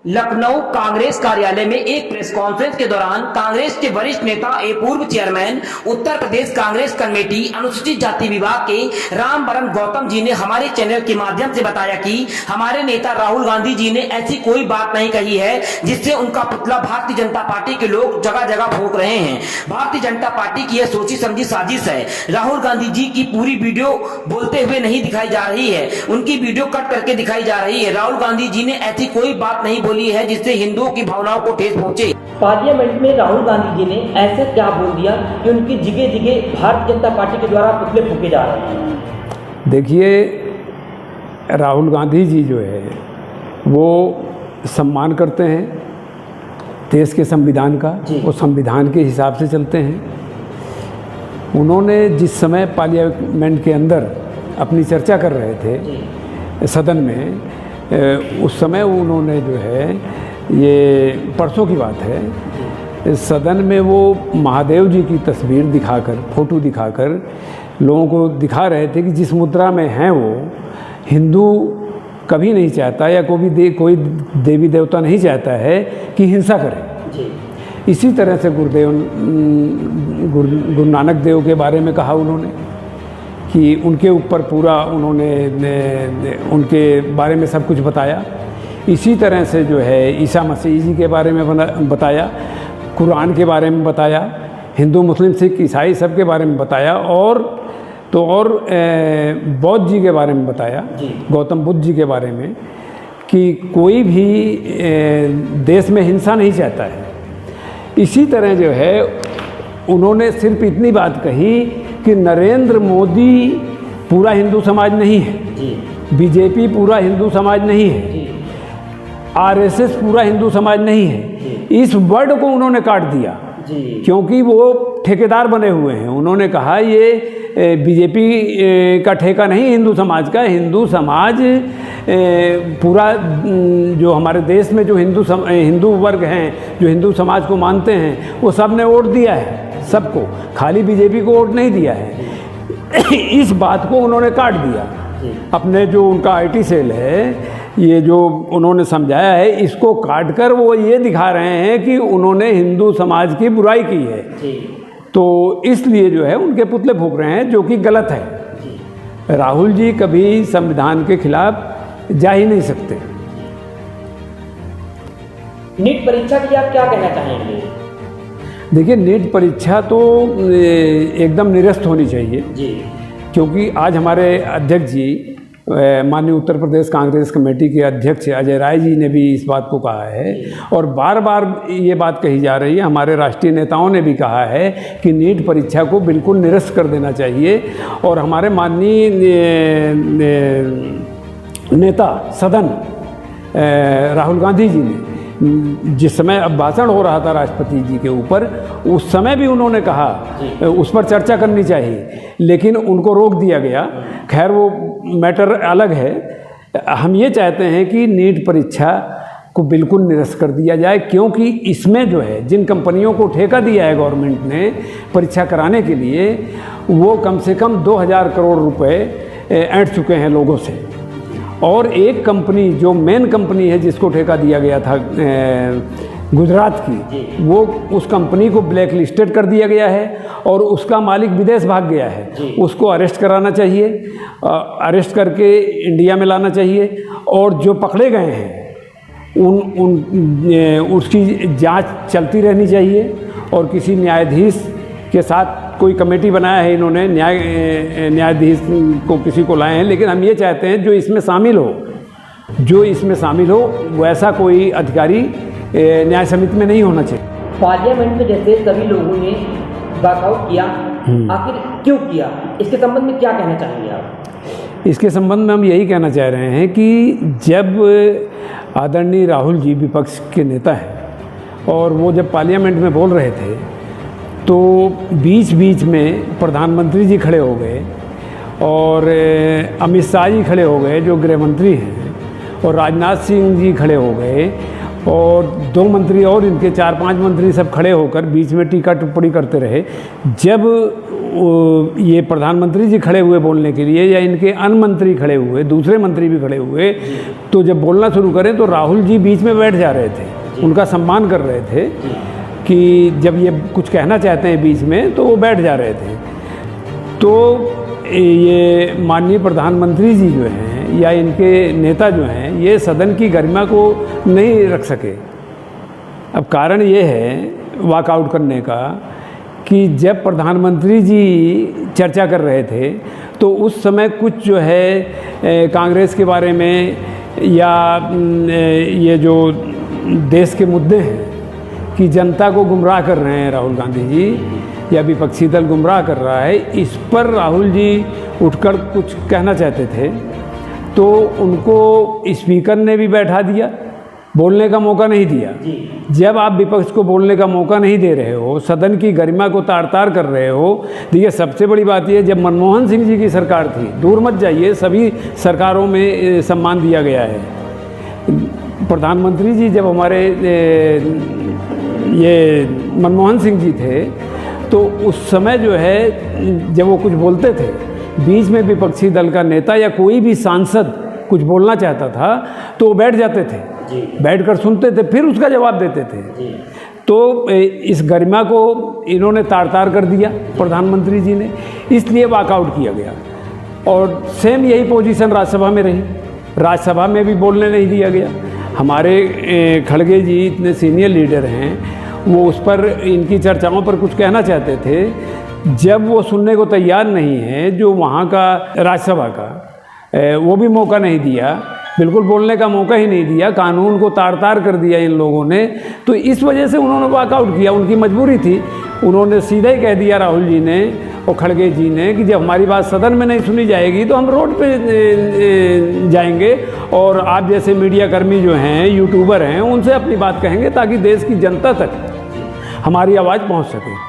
लखनऊ कांग्रेस कार्यालय में एक प्रेस कॉन्फ्रेंस के दौरान कांग्रेस के वरिष्ठ नेता एवं पूर्व चेयरमैन उत्तर प्रदेश कांग्रेस कमेटी अनुसूचित जाति विभाग के रामबरन गौतम जी ने हमारे चैनल के माध्यम से बताया कि हमारे नेता राहुल गांधी जी ने ऐसी कोई बात नहीं कही है जिससे उनका पुतला भारतीय जनता पार्टी के लोग जगह जगह फूंक रहे हैं। भारतीय जनता पार्टी की यह सोची समझी साजिश है। राहुल गांधी जी की पूरी वीडियो बोलते हुए नहीं दिखाई जा रही है, उनकी वीडियो कट करके दिखाई जा रही है। राहुल गांधी जी ने ऐसी कोई बात नहीं बोली है जिससे हिंदुओं की भावनाओं को ठेस पहुंचे। पार्लियामेंट में राहुल गांधी जी ने ऐसे क्या बोल दिया कि उनकी जगह जगह भारतीय जनता पार्टी के द्वारा पुतले फूंके जा रहे हैं। देखिए, राहुल गांधी जी जो है वो सम्मान करते हैं देश के संविधान का, वो संविधान के हिसाब से चलते हैं। उन्होंने जिस समय पार्लियामेंट के अंदर अपनी चर्चा कर रहे थे सदन में, उस समय उन्होंने जो है, ये परसों की बात है, सदन में वो महादेव जी की तस्वीर दिखाकर, फोटो दिखाकर लोगों को दिखा रहे थे कि जिस मुद्रा में हैं वो हिंदू कभी नहीं चाहता या कोई देवी देवता नहीं चाहता है कि हिंसा करें। इसी तरह से गुरु नानक देव के बारे में कहा उन्होंने कि उनके ऊपर पूरा उन्होंने उनके बारे में सब कुछ बताया। इसी तरह से जो है ईसा मसीह जी के बारे में बताया, कुरान के बारे में बताया, हिंदू मुस्लिम सिख ईसाई सब के बारे में बताया, और बौद्ध जी के बारे में बताया, गौतम बुद्ध जी के बारे में, कि कोई भी देश में हिंसा नहीं चाहता है। इसी तरह जो है उन्होंने सिर्फ इतनी बात कही कि नरेंद्र मोदी पूरा हिंदू समाज नहीं है, बीजेपी पूरा हिंदू समाज नहीं है, आरएसएस पूरा हिंदू समाज नहीं है। इस वर्ड को उन्होंने काट दिया क्योंकि वो ठेकेदार बने हुए हैं। उन्होंने कहा ये बीजेपी का ठेका नहीं हिंदू समाज का, हिंदू समाज पूरा जो हमारे देश में जो हिंदू वर्ग हैं, जो हिंदू समाज को मानते हैं, वो सब ने वोट दिया है, सबको, खाली बीजेपी को वोट नहीं दिया है। इस बात को उन्होंने काट दिया। अपने जो उनका आईटी सेल है, ये जो उन्होंने समझाया है, इसको काटकर वो ये दिखा रहे हैं कि उन्होंने हिंदू समाज की बुराई की है। तो इसलिए जो है उनके पुतले फूंक रहे हैं, जो कि गलत है। राहुल जी कभी संविधान के खिलाफ जा ही नहीं सकते। नीट परीक्षा के लिए आप क्या कहना चाहेंगे? देखिए, नीट परीक्षा तो एकदम निरस्त होनी चाहिए क्योंकि आज हमारे अध्यक्ष जी, माननीय उत्तर प्रदेश कांग्रेस कमेटी के अध्यक्ष अजय राय जी ने भी इस बात को कहा है, और बार बार ये बात कही जा रही है, हमारे राष्ट्रीय नेताओं ने भी कहा है कि नीट परीक्षा को बिल्कुल निरस्त कर देना चाहिए। और हमारे माननीय नेता सदन राहुल गांधी जी ने जिस समय अब भाषण हो रहा था राष्ट्रपति जी के ऊपर, उस समय भी उन्होंने कहा उस पर चर्चा करनी चाहिए, लेकिन उनको रोक दिया गया। खैर, वो मैटर अलग है। हम ये चाहते हैं कि नीट परीक्षा को बिल्कुल निरस्त कर दिया जाए, क्योंकि इसमें जो है जिन कंपनियों को ठेका दिया है गवर्नमेंट ने परीक्षा कराने के लिए, वो कम से कम 2000 करोड़ रुपए ऐंठ चुके हैं लोगों से। और एक कंपनी जो मेन कंपनी है जिसको ठेका दिया गया था गुजरात की, वो उस कंपनी को ब्लैक लिस्टेड कर दिया गया है और उसका मालिक विदेश भाग गया है। उसको अरेस्ट कराना चाहिए, अरेस्ट करके इंडिया में लाना चाहिए, और जो पकड़े गए हैं उसकी जांच चलती रहनी चाहिए। और किसी न्यायाधीश के साथ कोई कमेटी बनाया है इन्होंने, न्यायाधीश को किसी को लाए हैं, लेकिन हम ये चाहते हैं जो इसमें शामिल हो वैसा कोई अधिकारी न्याय समिति में नहीं होना चाहिए। पार्लियामेंट में जैसे सभी लोगों ने वॉकआउट किया, आखिर क्यों किया? इसके संबंध में क्या कहना चाहेंगे आप? इसके संबंध में हम यही कहना चाह रहे हैं कि जब आदरणीय राहुल जी विपक्ष के नेता हैं और वो जब पार्लियामेंट में बोल रहे थे, तो बीच बीच में प्रधानमंत्री जी खड़े हो गए और अमित शाह जी खड़े हो गए जो गृह मंत्री हैं, और राजनाथ सिंह जी खड़े हो गए, और 2 मंत्री और इनके 4-5 मंत्री सब खड़े होकर बीच में टीका टिप्पणी करते रहे। जब ये प्रधानमंत्री जी खड़े हुए बोलने के लिए या इनके अन्य मंत्री खड़े हुए, दूसरे मंत्री भी खड़े हुए, तो जब बोलना शुरू करें तो राहुल जी बीच में बैठ जा रहे थे, उनका सम्मान कर रहे थे कि जब ये कुछ कहना चाहते हैं बीच में तो वो बैठ जा रहे थे। तो ये माननीय प्रधानमंत्री जी जो हैं या इनके नेता जो हैं, ये सदन की गरिमा को नहीं रख सके। अब कारण ये है वॉकआउट करने का कि जब प्रधानमंत्री जी चर्चा कर रहे थे तो उस समय कुछ जो है कांग्रेस के बारे में या ये जो देश के मुद्दे हैं कि जनता को गुमराह कर रहे हैं राहुल गांधी जी या विपक्षी दल गुमराह कर रहा है, इस पर राहुल जी उठकर कुछ कहना चाहते थे तो उनको स्पीकर ने भी बैठा दिया, बोलने का मौका नहीं दिया। जब आप विपक्ष को बोलने का मौका नहीं दे रहे हो, सदन की गरिमा को तार-तार कर रहे हो, देखिए सबसे बड़ी बात यह जब मनमोहन सिंह जी की सरकार थी, दूर मत जाइए, सभी सरकारों में सम्मान दिया गया है। प्रधानमंत्री जी जब हमारे ये मनमोहन सिंह जी थे तो उस समय जो है जब वो कुछ बोलते थे, बीच में विपक्षी दल का नेता या कोई भी सांसद कुछ बोलना चाहता था तो वो बैठ जाते थे, बैठकर सुनते थे, फिर उसका जवाब देते थे। तो इस गरिमा को इन्होंने तार-तार कर दिया प्रधानमंत्री जी ने, इसलिए वॉकआउट किया गया। और सेम यही पोजीशन राज्यसभा में रही, राज्यसभा में भी बोलने नहीं दिया गया। हमारे खड़गे जी इतने सीनियर लीडर हैं, वो उस पर इनकी चर्चाओं पर कुछ कहना चाहते थे, जब वो सुनने को तैयार नहीं है, जो वहाँ का राज्यसभा का वो भी मौका नहीं दिया, बिल्कुल बोलने का मौका ही नहीं दिया, कानून को तार-तार कर दिया इन लोगों ने। तो इस वजह से उन्होंने वॉकआउट किया, उनकी मजबूरी थी। उन्होंने सीधा ही कह दिया राहुल जी ने और खड़गे जी ने कि जब हमारी बात सदन में नहीं सुनी जाएगी तो हम रोड पे जाएंगे और आप जैसे मीडिया कर्मी जो हैं, यूट्यूबर हैं, उनसे अपनी बात कहेंगे ताकि देश की जनता तक हमारी आवाज़ पहुंच सके।